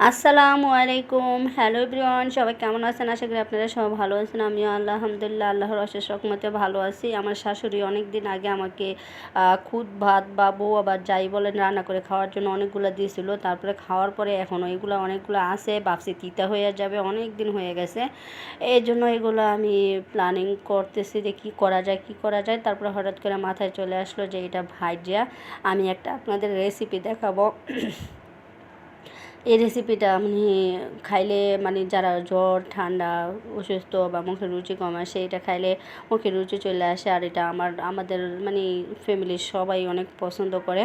আসসালামু আলাইকুম। Hello everyone, সবাই কেমন আছেন? আশা করি আপনারা সবাই ভালো আছেন। আমিও আলহামদুলিল্লাহ আল্লাহর অশেষ রহমতে ভালো আছি। আমার শাশুড়ি অনেক দিন আগে আমাকে খুদ ভাত বা বউ আবার যাই বলেন রান্না করে খাওয়ার জন্য অনেকগুলো দিয়েছিল। তারপরে খাওয়ার পরে এখনও এগুলো অনেকগুলো আছে, ভাবছি তিতা হয়ে যাবে, অনেক দিন হয়ে গেছে। এই জন্য এগুলো আমি প্ল্যানিং করতেছি যে কী করা যায় কী করা যায়। তারপরে হঠাৎ করে মাথায় চলে আসলো যে এটা ভাইজিয়া আমি একটা আপনাদের রেসিপি দেখাবো। এই রেসিপিটা খাইলে যারা জ্বর ঠান্ডা অসুস্থ বা মুখের রুচি কম আসে, এটা খাইলে মুখের রুচি চলে আসে। আর এটা আমাদের ফ্যামিলির সবাই অনেক পছন্দ করে।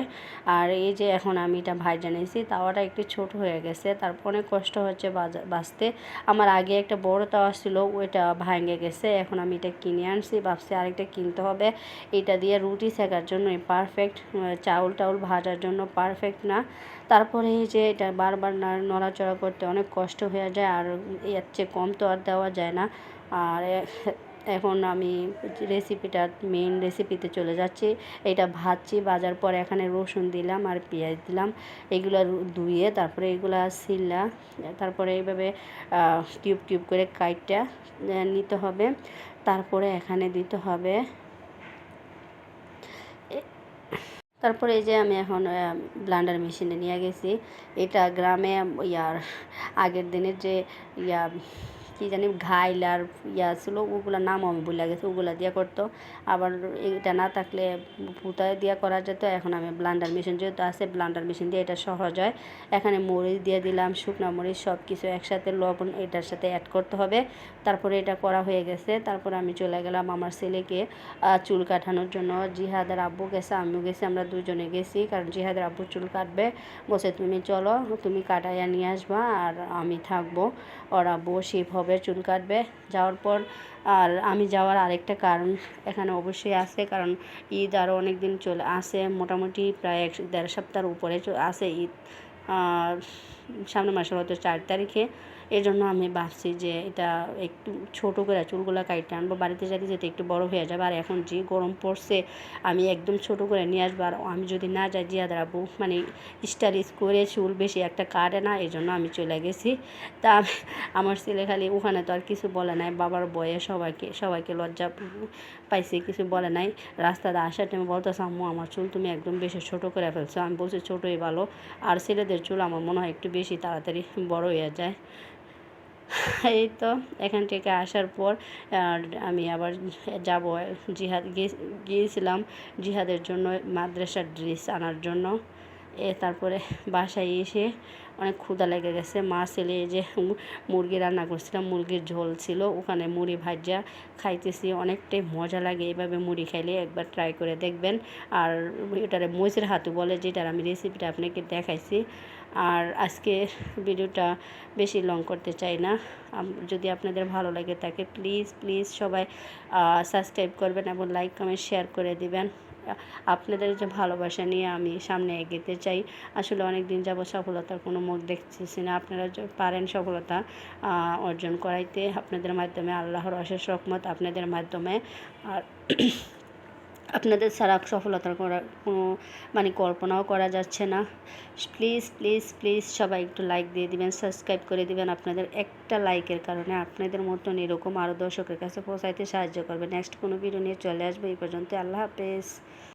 আর এই যে এখন আমি এটা ভাইজা নিয়েছি, তাওয়াটা একটু ছোট হয়ে গেছে, তারপর অনেক কষ্ট হচ্ছে বাঁচতে। আমার আগে একটা বড় তাওয়া ছিল, ওইটা ভেঙে গেছে। এখন আমি এটা কিনে আনছি, ভাবছি আরেকটা কিনতে হবে। এটা দিয়ে রুটি সেকার জন্য পারফেক্ট, চাউল টাউল ভাজার জন্য পারফেক্ট না। তারপরে এই যে এটা বারবার নড়াচড়া করতে অনেক কষ্ট হয়ে যায়, আর এর চেয়ে কম তো আর দেওয়া যায় না। আর এখন আমি মেইন রেসিপিতে চলে যাচ্ছি। এটা ভাজছি, ভাজার পর এখানে রসুন দিলাম আর পেঁয়াজ দিলাম। এগুলো ধুয়ে তারপরে এগুলা ছিললা, তারপরে এইভাবে কিউব কিউব করে কাইটটা নিতে হবে। তারপরে এখানে দিতে হবে, তারপরে এই যে আমি এখন ব্লান্ডার মেশিনে নিয়ে গেছি। এটা গ্রামে আগের দিনের যে ইয়া কী জানি ঘাইল আর ছিল, ওগুলোর নাম আমি ভুলে গেছি, ওগুলো দিয়ে করতো। আবার এটা না থাকলে পুতায় দিয়ে করা যেত। এখন আমি ব্লান্ডার মেশিন যেহেতু আছে, ব্লান্ডার মেশিন দিয়ে এটা সহজ হয়। এখানে মরিচ দিয়ে দিলাম, শুকনো মরিচ সব কিছু একসাথে, লবণ এটার সাথে অ্যাড করতে হবে। তারপরে এটা করা হয়ে গেছে। তারপরে আমি চলে গেলাম আমার ছেলেকে চুল কাটানোর জন্য। জিহাদের আব্বু গেছে, আমিও গেছি, আমরা দুজনে গেছি, কারণ জিহাদের আব্বু চুল কাটবে। বসে তুমি চলো, তুমি কাটাইয়া নিয়ে আসবা আর আমি থাকবো। ওর আব্বু শিপ হবে, চুল কাটবে। যাওয়ার পর আর আমি যাওয়ার আরেকটা কারণ এখানে অবশ্যই আছে, কারণ ঈদ আরও অনেক দিন চলে আসে, মোটামুটি প্রায় 1-1.5 সপ্তাহের উপরে আছে ঈদ। সামনের মাসের হয়তো 4 তারিখে। এই জন্য আমি ভাবছি যে এটা একটু ছোটো করে চুলগুলো কাইটে আনবো, বাড়িতে যাতে যেতে একটু বড় হয়ে যাবে। আর এখন যে গরম পড়ছে, আমি একদম ছোটো করে নিয়ে আসবো। আর আমি যদি না যাই, জিয়াদের আব্বু স্টাইলিশ করে চুল বেশি একটা কাটে না, এই জন্য আমি চলে গেছি। তা আমার ছেলে খালি ওখানে তো আর কিছু বলে নাই, বাবার বয়ে সবাইকে লজ্জা পাইছে, কিছু বলে নাই। রাস্তাতে আসার টাইমে বলতেছে, আম্মু আমার চুল তুমি একদম বেশি ছোটো করে ফেলছো। আমি বলছি ছোটোই ভালো, আর ছেলেদের চুল আমার মনে হয় একটু বেশি তাড়াতাড়ি বড় হয়ে যায়। এই তো এখান থেকে আসার পর আমি আবার যাব, গিয়েছিলাম জিহাদের জন্য মাদ্রাসার ড্রেস আনার জন্য। তারপরে বাসায় এসে অনেক ক্ষুধা লেগে গেছে। মা ছেলে যে মুরগি রান্না করছিলাম, মুরগির ঝোল ছিল, ওখানে মুড়ি ভাজা খাইতেছি, অনেকটাই মজা লাগে। এভাবে মুড়ি খাইলে একবার ট্রাই করে দেখবেন। আর এটারে মরিচের হাতু বলে, যেটার আমি রেসিপিটা আপনাকে দেখাইছি। আর আজকে ভিডিওটা বেশি লং করতে চাই না। যদি আপনাদের ভালো লাগে থাকে, প্লিজ প্লিজ সবাই সাবস্ক্রাইব করবেন এবং লাইক কমেন্ট শেয়ার করে দিবেন। আপনাদের যে ভালোবাসা নিয়ে আমি সামনে এগোতে চাই। আসলে অনেক দিন যাবত সফলতার কোনো মুখ দেখতেছি না। আপনারা পারেন সফলতা অর্জন করাইতে, আপনাদের মাধ্যমে, আল্লাহর অশেষ রহমত আপনাদের মাধ্যমে। আর আপনাদের ছাড়া সফলতার কোনো কল্পনাও করা যাচ্ছে না। প্লিজ প্লিজ প্লিজ সবাই একটু লাইক দিয়ে দিবেন, সাবস্ক্রাইব করে দিবেন। আপনাদের একটা লাইকের কারণে আপনাদের মতন এরকম আরও দর্শকের কাছে পৌঁছাইতে সাহায্য করবে। নেক্সট কোনো ভিডিও নিয়ে চলে আসবো। এই পর্যন্ত আল্লাহ হাফেজ।